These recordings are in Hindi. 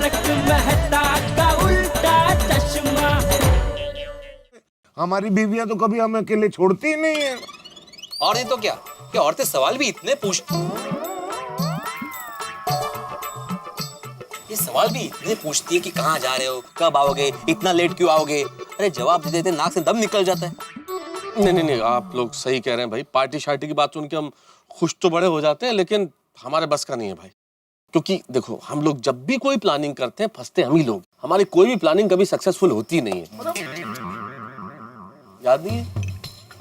तारक मेहता का उल्टा चश्मा। हमारी बीवियां तो कभी हमें अकेले छोड़ती ही नहीं है। और नहीं तो क्या औरतें सवाल भी इतने पूछती है कि कहाँ जा रहे हो, कब आओगे, इतना लेट क्यों आओगे। अरे जवाब दे देते नाक से दम निकल जाता है। नहीं, आप लोग सही कह रहे हैं भाई। पार्टी शार्टी की बात सुन के हम खुश तो बड़े हो जाते हैं, लेकिन हमारे बस का नहीं है भाई। क्योंकि देखो, हम लोग जब भी कोई प्लानिंग करते हैं फंसते हम ही लोग। हमारी कोई भी प्लानिंग कभी सक्सेसफुल होती नहीं है। याद नहीं है?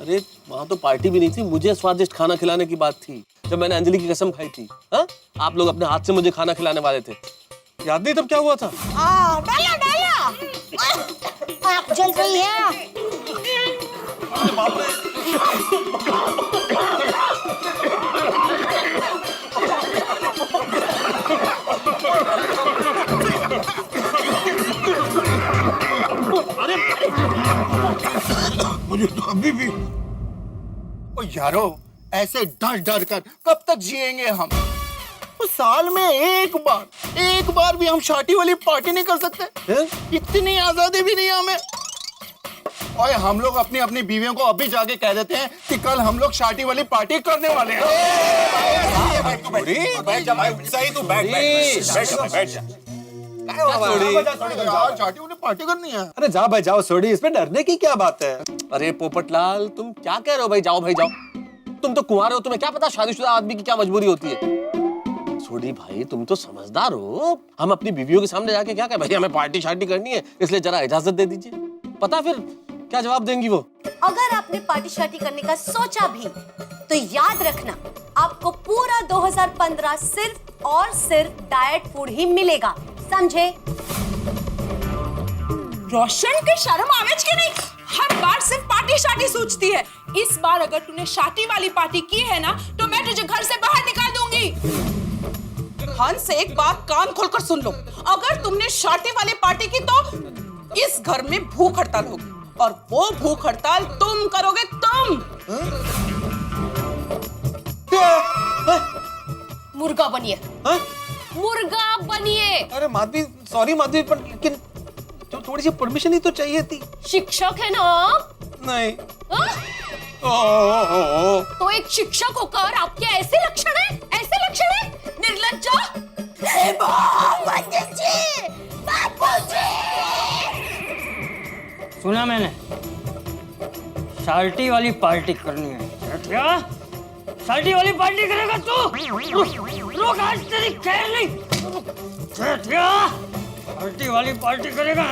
अरे वहां तो पार्टी भी नहीं थी, मुझे स्वादिष्ट खाना खिलाने की बात थी जब मैंने अंजलि की कसम खाई थी। हाँ, आप लोग अपने हाथ से मुझे खाना खिलाने वाले थे। याद नहीं तब क्या हुआ था? डाला आग जल रही है। मुझे तो अभी भी ओ यारो, ऐसे डर डर कर कब तक जिएंगे हम? तो साल में एक बार भी हम शादी वाली पार्टी नहीं कर सकते? इतनी आजादी भी नहीं है हमें। और हम लोग अपनी अपनी बीवियों को अभी जाके कह देते हैं कि कल हम लोग शादी वाली पार्टी करने वाले हैं। शादी वाली पार्टी करनी है। अरे जाओ भाई जाओ, सोडी, इसमें डरने की क्या बात है? अरे पोपटलाल, तुम क्या कह रहे हो भाई? जाओ भाई जाओ। तुम तो कुंवारे हो, तुम्हें क्या पता शादीशुदा आदमी की क्या मजबूरी होती है। सोडी भाई, तुम तो समझदार हो। हम अपनी बीवियों के सामने जाके क्या कहें? भाई हमें पार्टी शार्टी करनी है, इसलिए जरा इजाजत दे दीजिए। पता फिर क्या जवाब देंगी वो? अगर आपने पार्टी शार्टी करने का सोचा भी तो याद रखना, आपको पूरा 2015 सिर्फ और सिर्फ डाइट फूड ही मिलेगा, समझे? रोशन के शर्म आवेज के नहीं, हर बार सिर्फ पार्टी शार्टी सोचती है। इस बार अगर तूने शादी वाली पार्टी की है ना, तो मैं तुझे घर से बाहर निकाल दूंगी। हंस, एक बात कान खोलकर सुन लो, अगर तुमने शादी वाली पार्टी की तो इस घर में भूख हड़ताल होगी, और वो भूख हड़ताल तुम करोगे, तुम। मुर्गा बनिए। मुर्गा बनिए। अरे माधवी, सॉरी माधवी, पर लेकिन तो थोड़ी सी परमिशन ही तो चाहिए थी। शिक्षक है ना? नहीं। तो एक शिक्षक होकर आपके ऐसे लक्षण है, ऐसे लक्षण है, निर्लज्जा। सुना मैंने, शार्टी वाली पार्टी करनी है। क्या शार्टी वाली पार्टी करेगा तू? रुक, आज तेरी खैर नहीं। क्या शार्टी वाली पार्टी करेगा?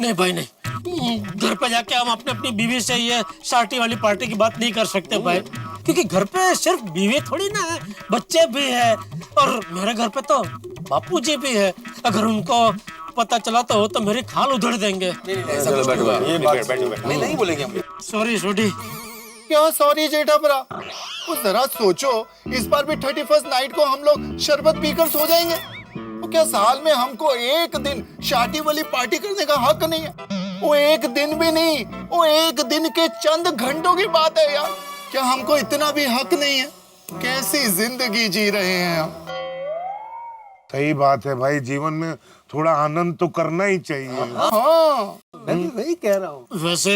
नहीं भाई नहीं, घर पे जाके हम अपनी बीवी से ये शादी वाली पार्टी की बात नहीं कर सकते भाई, क्योंकि घर पे सिर्फ बीवी थोड़ी ना है, बच्चे भी है, और मेरे घर पे तो बापूजी भी है। अगर उनको पता चला तो मेरी खाल उधड़ देंगे। नहीं बोलेंगे हम। सॉरी छोटी। क्या सॉरी जेठा भरा? तो जरा सोचो, इस बार भी 31st नाइट को हम लोग शरबत पीकर सो जाएंगे। तो क्या साल में हमको एक दिन शादी वाली पार्टी करने का हक नहीं है? वो एक दिन भी नहीं, वो एक दिन के चंद घंटों की बात है यार। क्या हमको इतना भी हक नहीं है? कैसी जिंदगी जी रहे हैं हम। सही बात है भाई, जीवन में थोड़ा आनंद तो करना ही चाहिए। हाँ, मैं भी वही कह रहा हूँ। वैसे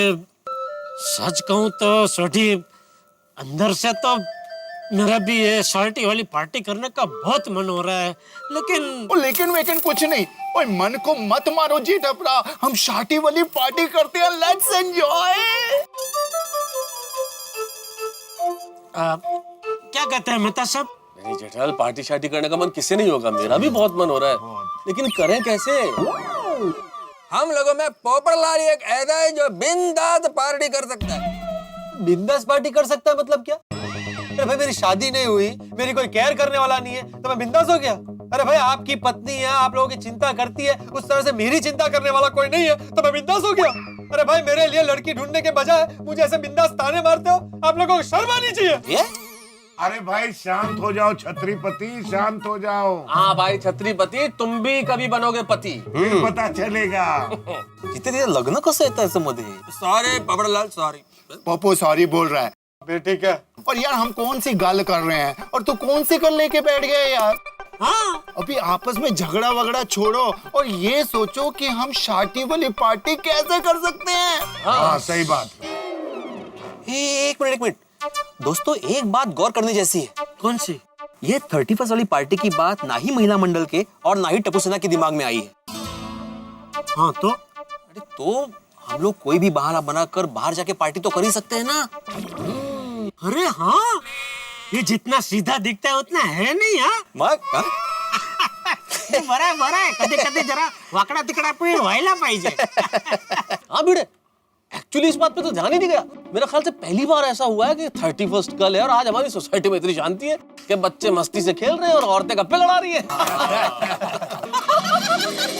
सच कहूँ तो छोटी, अंदर से तो मेरा भी ये शादी वाली पार्टी करने का बहुत मन हो रहा है, लेकिन वेकिन कुछ नहीं। ओए मन को मत मारो जेठा भरा, हम शादी वाली पार्टी करते हैं। Let's enjoy. क्या कहते हैं मेहता साहब? नहीं जेठालाल, पार्टी शार्टी करने का मन किससे नहीं होगा? मेरा भी बहुत मन हो रहा है, लेकिन करें कैसे? हम लोगों में पोपटलाल एक ऐसा है जो बिंदास पार्टी कर सकता है। बिंदास पार्टी कर सकता है मतलब क्या? अरे भाई, मेरी शादी नहीं हुई, मेरी कोई केयर करने वाला नहीं है, तो मैं बिंदास हो गया? अरे भाई, आपकी पत्नी है, आप लोगों की चिंता करती है, उस तरह से मेरी चिंता करने वाला कोई नहीं है, तो मैं बिंदास हो गया? अरे भाई, मेरे लिए लड़की ढूंढने के बजाय मुझे ऐसे बिंदास ताने मारते हो, आप लोगों को शर्म आनी चाहिए। अरे भाई शांत हो जाओ छत्रीपति, शांत हो जाओ। हाँ भाई छत्रीपति, तुम भी कभी बनोगे पति, फिर पता चलेगा। किती लग्न कसं येतं असं मध्ये? Sorry Popatlal, sorry. Pappu sorry बोल रहा है। ठीक है। और यार हम कौन सी गल कर रहे हैं और तू कौन सी गल लेके बैठ गया यार? हाँ अभी आपस में झगड़ा वगड़ा छोड़ो और ये सोचो कि हम शादी वाली पार्टी कैसे कर सकते हैं। हाँ सही बात। एक मिनट दोस्तों, एक बात गौर करने जैसी है। कौन सी? ये 31st वाली पार्टी की बात ना ही महिला मंडल के और ना ही टप्पू सेना के दिमाग में आई है। हाँ तो अरे तो हम लोग कोई भी बहाना बनाकर बाहर जाके पार्टी तो कर ही सकते हैं ना। अरे हाँ, ये जितना सीधा दिखता है उतना है नहीं। हाँ बरं आहे कधी कधी जरा वाकडा तिकडा पण व्हायला पाहिजे। हाँ भिड़े, एक्चुअली इस बात पे तो ध्यान ही नहीं गया। मेरा ख्याल से पहली बार ऐसा हुआ है कि 31st कल है और आज हमारी सोसाइटी में इतनी शांति है कि बच्चे मस्ती से खेल रहे हैं और औरतें गप्पे लड़ा रही है।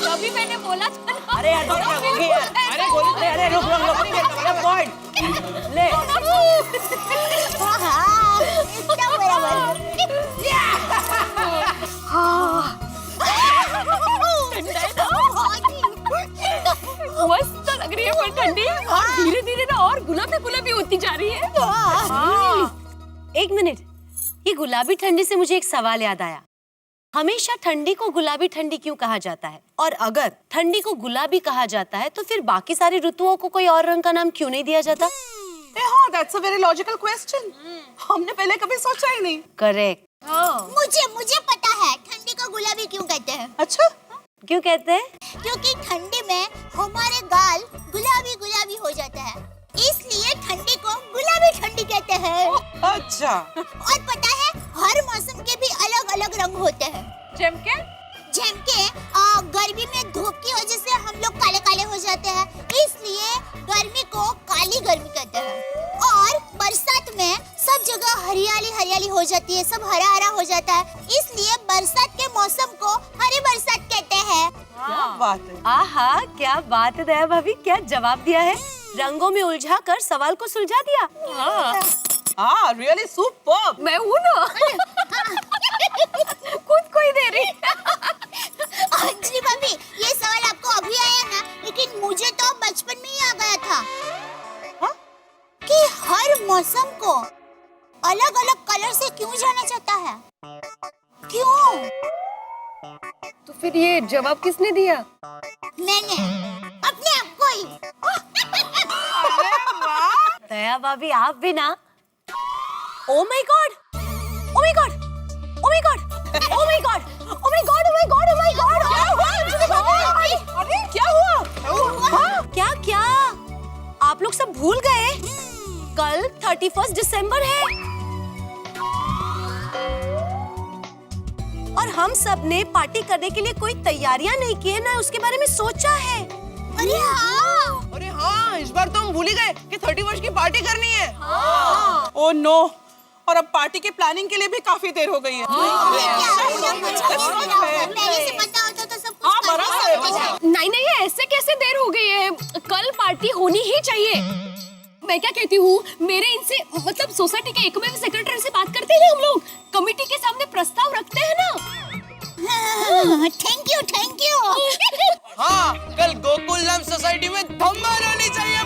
तभी मैंने बोला था। अरे यार अरे रुक ले मस्त लग रही है वो ठंडी और धीरे धीरे ना और गुलाबी गुलाबी होती जा रही है। एक मिनट, ये गुलाबी ठंडी से मुझे एक सवाल याद आया। हमेशा ठंडी को गुलाबी ठंडी क्यों कहा जाता है? और अगर ठंडी को गुलाबी कहा जाता है तो फिर बाकी सारी ऋतुओं को कोई और रंग का नाम क्यों नहीं दिया जाता? हाँ, that's a very logical question. हमने पहले कभी सोचा ही नहीं। करेक्ट। मुझे पता है ठंडी को गुलाबी क्यों कहते हैं। अच्छा, क्यों कहते हैं? क्योंकि ठंडी में हमारे गाल गुलाबी गुलाबी हो जाता है, इसलिए ठंडी को गुलाबी ठंडी कहते हैं। अच्छा। और पता है हर मौसम के भी अलग अलग रंग होते हैं। जेम के गर्मी में धूप की वजह से हम लोग काले काले हो जाते हैं, इसलिए गर्मी को काली गर्मी कहते हैं। और बरसात में सब जगह हरियाली हरियाली हो जाती है, सब हरा हरा हो जाता है, इसलिए बरसात के मौसम को हरी बरसात कहते हैं। क्या बात है। आहा, क्या बात है दया भाभी, क्या जवाब दिया है। रंगों में उलझा कर सवाल को सुलझा दिया। हाँ, really superb। मैं हूँ ना। खुद को ही दे रही। अंजलि भाभी, ये सवाल आपको अभी आया ना, लेकिन मुझे तो बचपन में ही आ गया था। हाँ? कि हर मौसम को अलग अलग कलर से क्यों जाना जाता है? क्यों? तो फिर ये जवाब किसने दिया? मैंने अपने आप को ही। दया भाभी, आप भी ना। Oh my God, oh my God, oh my God, oh my God, oh my God, oh my God, oh my God. अरे क्या हुआ? क्या क्या आप लोग सब भूल गए? कल 31 दिसंबर है और हम सब ने पार्टी करने के लिए कोई तैयारियां नहीं की है, ना उसके बारे में सोचा है। अरे हाँ, इस बार तो हम भूल ही गए कि 31st की पार्टी करनी है। ओह नो, और अब पार्टी की प्लानिंग के लिए भी काफी देर हो गई है। पहले से पता होता तो सब कुछ कर ही नहीं, ऐसे कैसे देर हो गई है? कल पार्टी होनी ही चाहिए। मैं क्या कहती हूँ, मेरे इनसे मतलब सोसाइटी के एकमेव सेक्रेटरी से बात करते हैं हम लोग, कमेटी के सामने प्रस्ताव रखते हैं ना। Thank you. हाँ, कल गोकुलधाम सोसाइटी में धमाल होनी चाहिए।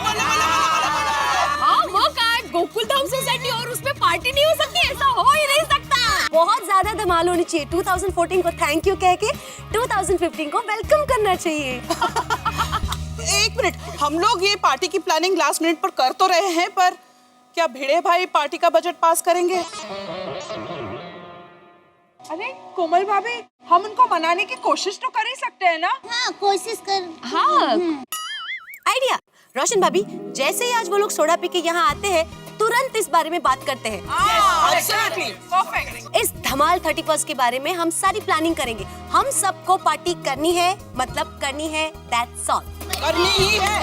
हाँ, वो क्या गोकुलधाम सोसाइटी और उसमें पार्टी नहीं हो सकती? ऐसा हो ही नहीं सकता। बहुत ज्यादा धमाल होनी चाहिए। 2014 को थैंक यू कह के 2015 को वेलकम करना चाहिए। एक मिनट, हम लोग ये पार्टी की प्लानिंग लास्ट मिनट पर कर तो रहे हैं, पर क्या भिड़े भाई पार्टी का बजट पास करेंगे? अरे कोमल भाभी, हम उनको मनाने की कोशिश तो कर ही सकते हैं ना? हाँ, कोशिश कर। हाँ। आइडिया। रोशन भाभी, जैसे ही आज वो लोग सोडा पी के यहाँ आते हैं, तुरंत इस बारे में बात करते हैं। परफेक्ट। इस धमाल 31 के बारे में हम सारी प्लानिंग करेंगे। हम सबको पार्टी करनी है, मतलब करनी है, दैट्स ऑल। करनी ही है।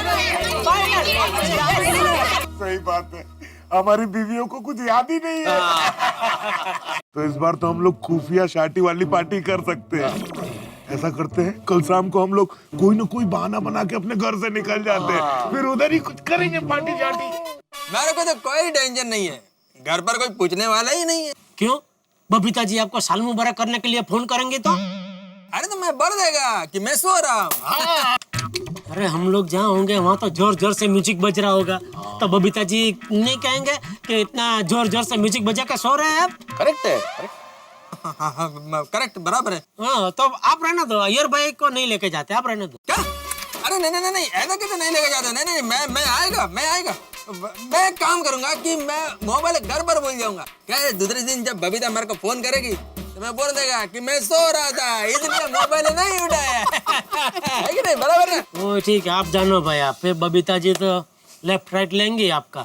सही बात है, हमारी बीवियों को कुछ याद ही नहीं है। तो इस बार तो हम लोग खुफिया शादी वाली पार्टी कर सकते हैं। ऐसा करते हैं, कल शाम को हम लोग कोई ना कोई बहाना बना के अपने घर से निकल जाते हैं, फिर उधर ही कुछ करेंगे पार्टी शादी। मेरे को तो कोई टेंशन नहीं है, घर पर कोई पूछने वाला ही नहीं है। क्यों? बबीता जी आपको साल मुबारक करने के लिए फोन करेंगे तो? अरे तो मैं बढ़ देगा कि मैं सो रहा हूँ। अरे हम लोग जहाँ होंगे वहाँ तो जोर जोर से म्यूजिक बज रहा होगा, तो बबीता जी नहीं कहेंगे कि इतना जोर जोर से म्यूजिक बजा के सो रहे हैं आप? करेक्ट है, करेक्ट। करेक्ट, बराबर है। हाँ तो आप रहना दो, अय्यर भाई को नहीं लेके जाते, आप रहना दो। क्या? अरे नहीं नहीं नहीं, ऐसा कैसे नहीं लेके जाते? नहीं नहीं, मैं आएगा। मैं एक काम करूंगा कि मैं मोबाइल घर पर भूल जाऊंगा। क्या है, दूसरे दिन जब बबीता मेरे को फोन करेगी तो मैं बोल देगा कि मैं सो रहा था, इसलिए मोबाइल नहीं उठाया। है कि नहीं, बराबर है? वो ठीक है, आप जानो भाई। आप फिर बबीता जी तो लेफ्ट राइट लेंगे आपका।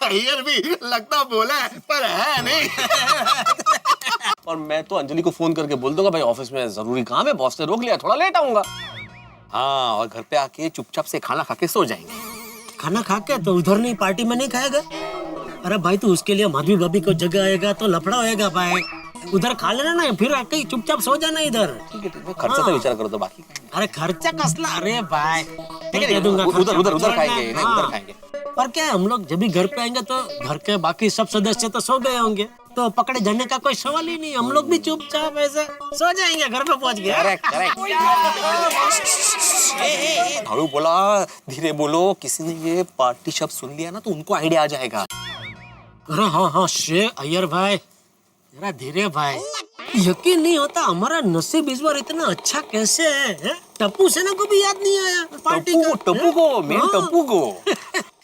अय्यर भी लगता बोला है, पर है नहीं। और मैं तो अंजलि को फोन करके बोल दूंगा भाई ऑफिस में जरूरी काम है, बॉस ने रोक लिया, थोड़ा लेट आऊंगा। हाँ, और घर पे आके चुपचाप से खाना खा के सो जाएंगे। खाना खा के तो उधर नहीं, पार्टी में नहीं खाएगा? अरे भाई तो उसके लिए माधवी भाभी को जगह आएगा तो लफड़ा होएगा भाई। उधर खा लेना ना, फिर आके चुपचाप सो जाना इधर। ठीक है, खर्चा तो विचार करो तो बाकी। अरे खर्चा कसला, अरे भाई ठीक है, उधर खाएंगे, नहीं उधर खाएंगे। और क्या, हम लोग जब भी घर पे आएंगे तो घर के बाकी सब सदस्य तो सो गए होंगे, तो पकड़े जाने का कोई सवाल ही नहीं। हम लोग भी चुपचाप ऐसे सो जाएंगे घर पे पहुंच गए। करेक्ट। हारू बोला, धीरे बोलो, किसी ने ये पार्टी शब्द सुन लिया ना तो उनको आइडिया आ जाएगा। अरे हाँ शेर अय्यर भाई, जरा धीरे भाई। यकीन नहीं होता हमारा नसीब इस बार इतना अच्छा कैसे है? टप्पू सेना को भी याद नहीं आया पार्टी का। टप्पू को, मेन टप्पू को।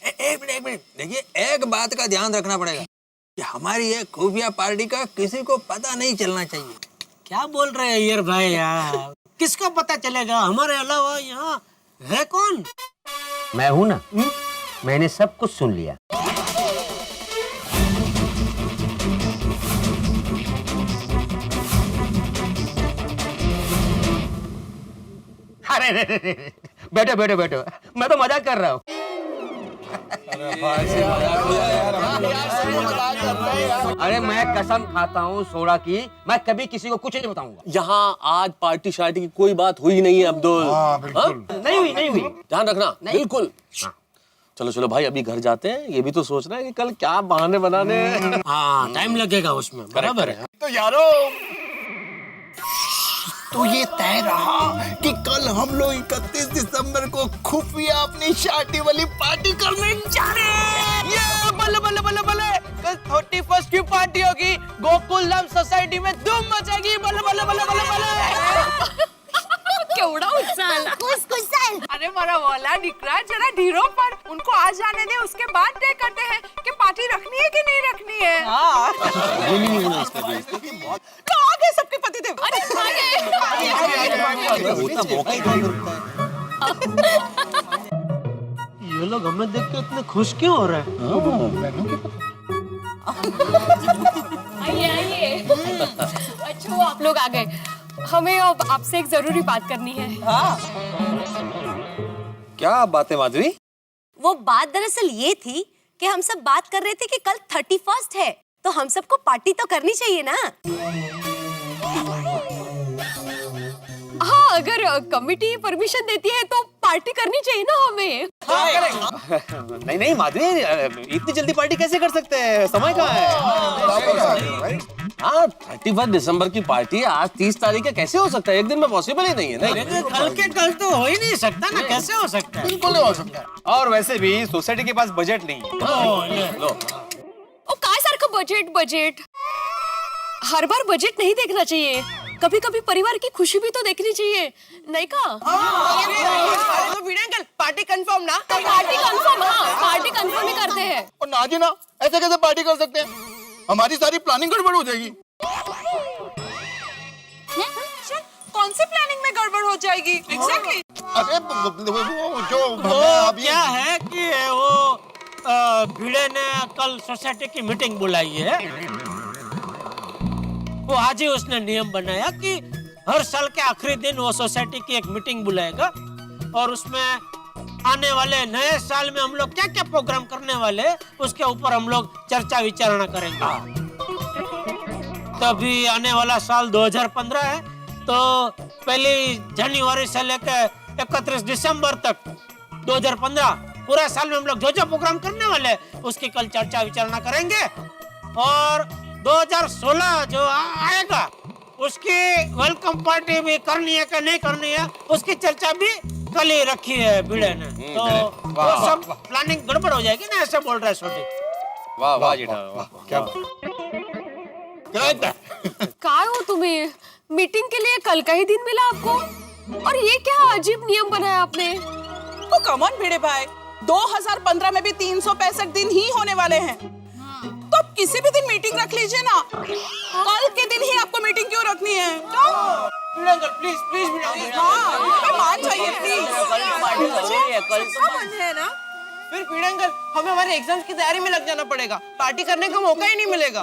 एक मिनट, देखिए एक बात का ध्यान रखना पड़ेगा कि हमारी ये खुफिया पार्टी का किसी को पता नहीं चलना चाहिए। क्या बोल रहे हैं अय्यर भाई यार? किसको पता चलेगा? हमारे अलावा यहाँ है कौन? मैं हूं ना, मैंने सब कुछ सुन लिया। अरे बैठो, मैं तो मजाक कर रहा हूँ। अरे मैं कसम खाता हूँ सोडा की, मैं कभी किसी को कुछ नहीं बताऊंगा। यहाँ आज पार्टी शार्टी की कोई बात हुई नहीं है अब्दुल। नहीं हुई। ध्यान रखना, बिल्कुल। चलो भाई, अभी घर जाते हैं। ये भी तो सोच रहे हैं कि कल क्या बहाने बनाने हैं। हाँ, टाइम लगेगा उसमें, बराबर है। तो यारो, तो ये तय रहा कि कल हम लोग 31 दिसंबर को खुफिया अपनी शादी वाली पार्टी करने जा रहे हैं। ये बल्ले बल्ले बल्ले बल्ले, कल 31 की पार्टी होगी, गोकुलधाम सोसाइटी में धूम मचेगी। बल्ले बल्ले बल्ले बल्ले बल्ले। केवड़ा उत्साह। कुछ साल। अरे मारा वाला निकला, जरा ढीरो पर उनको आ जाने दे, उसके बाद तय करते हैं कि पार्टी रखनी है कि नहीं रखनी है। तो आगे सबके पति थे। अरे ये लोग हमें देख के इतने खुश क्यों हो रहे हैं? आइए। अच्छा आप लोग आ गए, हमें अब आपसे एक जरूरी बात करनी है। क्या बात है माधवी? वो बात दरअसल ये थी कि हम सब बात कर रहे थे कि कल 31 है, तो हम सबको पार्टी तो करनी चाहिए ना। हाँ, अगर कमिटी परमिशन देती है तो पार्टी करनी चाहिए ना हमें। नहीं माधवी, इतनी जल्दी पार्टी कैसे कर सकते हैं? समय कहाँ है? हाँ, 31 दिसंबर की पार्टी आज 30 तारीख है, कैसे हो सकता है? एक दिन में पॉसिबल ही नहीं है। नहीं, कल के कल तो हो ही नहीं सकता ना, कैसे हो सकता है? बिल्कुल नहीं हो सकता। और वैसे भी सोसाइटी के पास बजट नहीं है। ओ काय सारखं बजट हर बार बजट नहीं देखना चाहिए, कभी कभी परिवार की खुशी भी तो देखनी चाहिए, नहीं का? पार्टी कंफर्म ना? पार्टी कंफर्म, हाँ पार्टी कंफर्म ही करते हैं। और ना जी ना, ऐसे कैसे पार्टी कर सकते हैं? हमारी सारी प्लानिंग गड़बड़ हो जाएगी। कौन सी प्लानिंग में गड़बड़ हो जाएगी? एग्जैक्टली। अरे जो वो क्या है कि वो भिड़े ने कल सोसाइटी की मीटिंग बुलाई है। वो आज ही उसने नियम बनाया कि हर साल के आखिरी दिन वो सोसाइटी की एक मीटिंग बुलाएगा और उसमें आने वाले नए साल में हम लोग क्या क्या प्रोग्राम करने वाले उसके ऊपर हम लोग चर्चा विचारणा करेंगे। तभी आने वाला साल 2015 है, तो 1 जनवरी से लेकर 31 दिसंबर तक 2015 पूरा साल में हम लोग जो जो प्रोग्राम करने वाले उसकी कल चर्चा विचारणा करेंगे। और 2016 जो आएगा उसकी वेलकम पार्टी भी करनी है कि नहीं करनी है उसकी चर्चा भी कल ही रखी है भिड़े ने। तो वो सब प्लानिंग गड़बड़ हो जाएगी ना, ऐसे बोल रहा है छोटी। वाह वाह जेठा, क्या काय हो तुम्हें? मीटिंग के लिए कल का ही दिन मिला आपको? और ये क्या अजीब नियम बनाया आपने? ओ कम ऑन भिड़े भाई, 2015 में भी 365 दिन ही होने वाले हैं। तो आप किसी भी दिन मीटिंग रख लीजिए ना। कल के दिन ही आपको मीटिंग क्यों रखनी है? प्लीज प्लीज हाँ, मान जाइए प्लीज। है ना? फिर पीड़ंकर हमें हमारे एग्जाम्स की तैयारी में लग जाना पड़ेगा, पार्टी करने का मौका ही नहीं मिलेगा।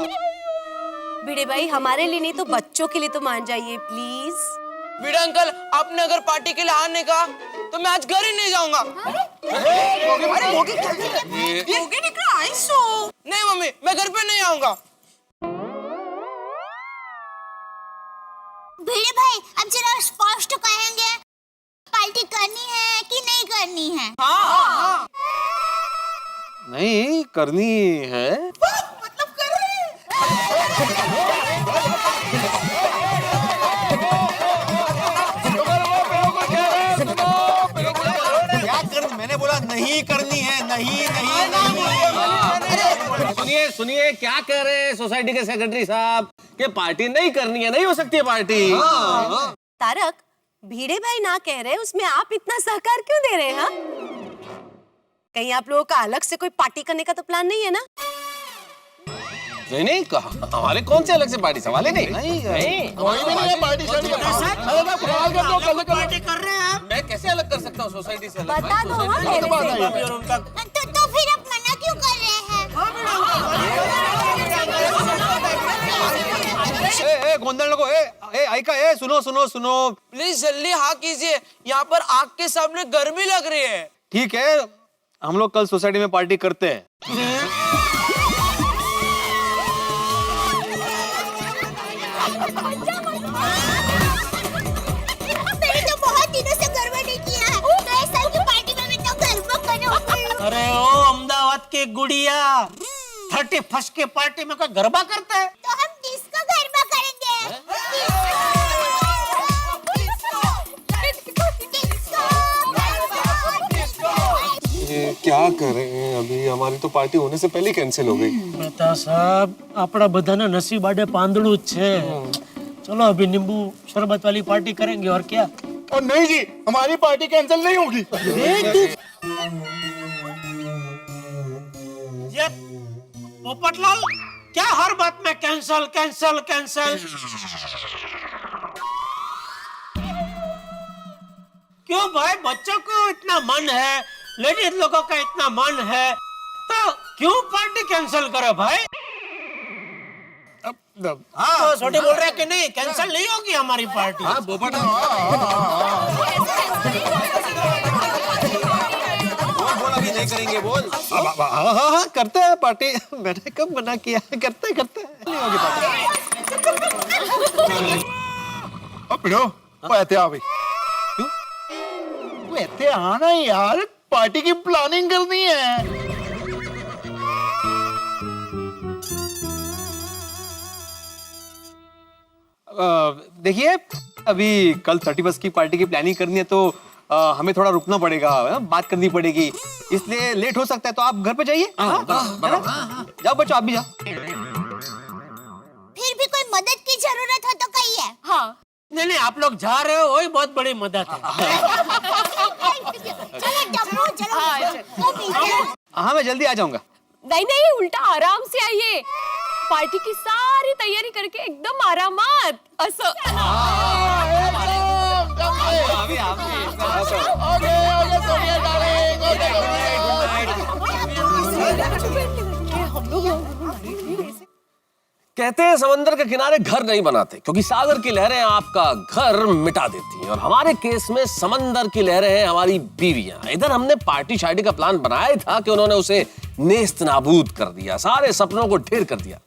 भिड़े भाई हमारे लिए नहीं तो बच्चों के लिए तो मान जाइए प्लीज। बीड़ा अंकल, आपने अगर पार्टी के लिए हाँ नहीं कहा तो मैं आज घर ही नहीं जाऊंगा। नहीं मम्मी, मैं घर पे नहीं आऊंगा। भिड़े भाई अब जरा स्पष्ट कहेंगे, पार्टी करनी है कि नहीं करनी है? हाँ। नहीं करनी है। मतलब कर रहे हैं। मैंने बोला नहीं करनी है, नहीं। सुनिए सुनिए, क्या कह रहे हैं सोसाइटी के सेक्रेटरी साहब कि पार्टी नहीं करनी है, नहीं हो सकती है पार्टी। तारक, भिड़े भाई ना कह रहे उसमें आप इतना सहकार क्यों दे रहे हैं? हाँ? कहीं आप लोगों का अलग से कोई पार्टी करने का तो प्लान नहीं है ना? नहीं कहा, हमारे कौन से अलग से पार्टी सवाल ही नहीं। कोई भी नहीं है पार्टी पार्टी कर रहे हैं आप? मैं कैसे अलग कर सकता हूँ सोसाइटी से अलग? बता दो हाँ पहले से। तो फिर आप मना क्यों कर रहे हैं? गोंदल लोगो, आइका, सुनो। प्लीज जल्दी हाँ कीजिए, यहाँ पर आग के सामने गर्मी लग रही है। ठीक है, हम लोग कल सोसाइटी में पार्टी करते हैं। मैंने तो बहुत दिनों से गरबा नहीं किया है, नए साल की पार्टी में मैं तो गरबा करूंगी। अरे ओ अहमदाबाद के गुड़िया, 31st के पार्टी में कोई गरबा करता है? तो हम डिस्को गरबा करेंगे। क्या करें, अभी हमारी तो पार्टी होने से पहले कैंसिल हो गई। मेहता साहब, આપણા બધાના નસીબ આડે પાંદડું જ છે। चलो अभी नींबू शरबत वाली पार्टी करेंगे और क्या। और नहीं जी, हमारी पार्टी कैंसिल नहीं होगी। ये पोपटलाल, क्या हर बात में कैंसल कैंसल कैंसल? क्यों भाई, बच्चों को इतना मन है, लेडीज लोगों का इतना मन है, तो क्यों पार्टी कैंसल करो भाई? हाँ, तो छोटे बोल रहे हैं कि नहीं, कैंसल नहीं होगी हमारी पार्टी। हाँ, बोल अभी नहीं करेंगे, बोल। हाँ, करते हैं पार्टी। मैंने कब मना किया? करते नहीं होगी पार्टी। अब पिड़ो, वो ऐसे आ भाई। वो ऐसे आना यार, पार्टी की प्लानिंग करनी है। देखिए, अभी कल 31st की पार्टी की प्लानिंग करनी है तो हमें थोड़ा रुकना पड़ेगा, बात करनी पड़ेगी, इसलिए लेट हो सकता है। तो आप घर पे जाइए। जाओ बच्चों, आप भी जाओ। फिर भी कोई मदद की जरूरत हो तो कहिए। हाँ, नहीं, आप लोग जा रहे हो, वही बहुत बड़ी मदद है। चलो डब्बू, चलो। हाँ, मैं जल्दी आ जाऊंगा। नहीं, उल्टा आराम से आइए। पार्टी की सारी तैयारी करके एकदम आरामात असं। कहते हैं समंदर के किनारे घर नहीं बनाते, क्योंकि सागर की लहरें आपका घर मिटा देती हैं। और हमारे केस में समंदर की लहरें हैं हमारी बीवियां। इधर हमने पार्टी शार्टी का प्लान बनाया था कि उन्होंने उसे नेस्त नाबूद कर दिया, सारे सपनों को ढेर कर दिया।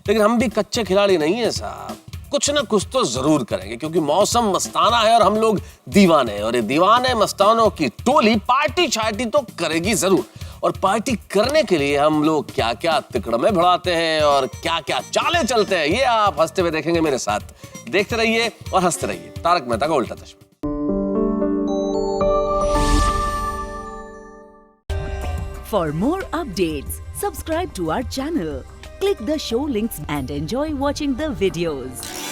लेकिन हम भी कच्चे खिलाड़ी नहीं है साहब, कुछ ना कुछ तो जरूर करेंगे, क्योंकि मौसम मस्ताना है और हम लोग दीवाने हैं। और ये दीवाने मस्तानों की टोली पार्टी शार्टी तो करेगी जरूर। और पार्टी करने के लिए हम लोग क्या क्या तिकड़मे बढ़ाते हैं और क्या क्या चालें चलते हैं, ये आप हंसते हुए देखेंगे मेरे साथ। देखते रहिए और हंसते रहिए। तारक मेहता का उल्टा चश्मा। For more updates, Subscribe to our channel, click the show links and enjoy watching the videos.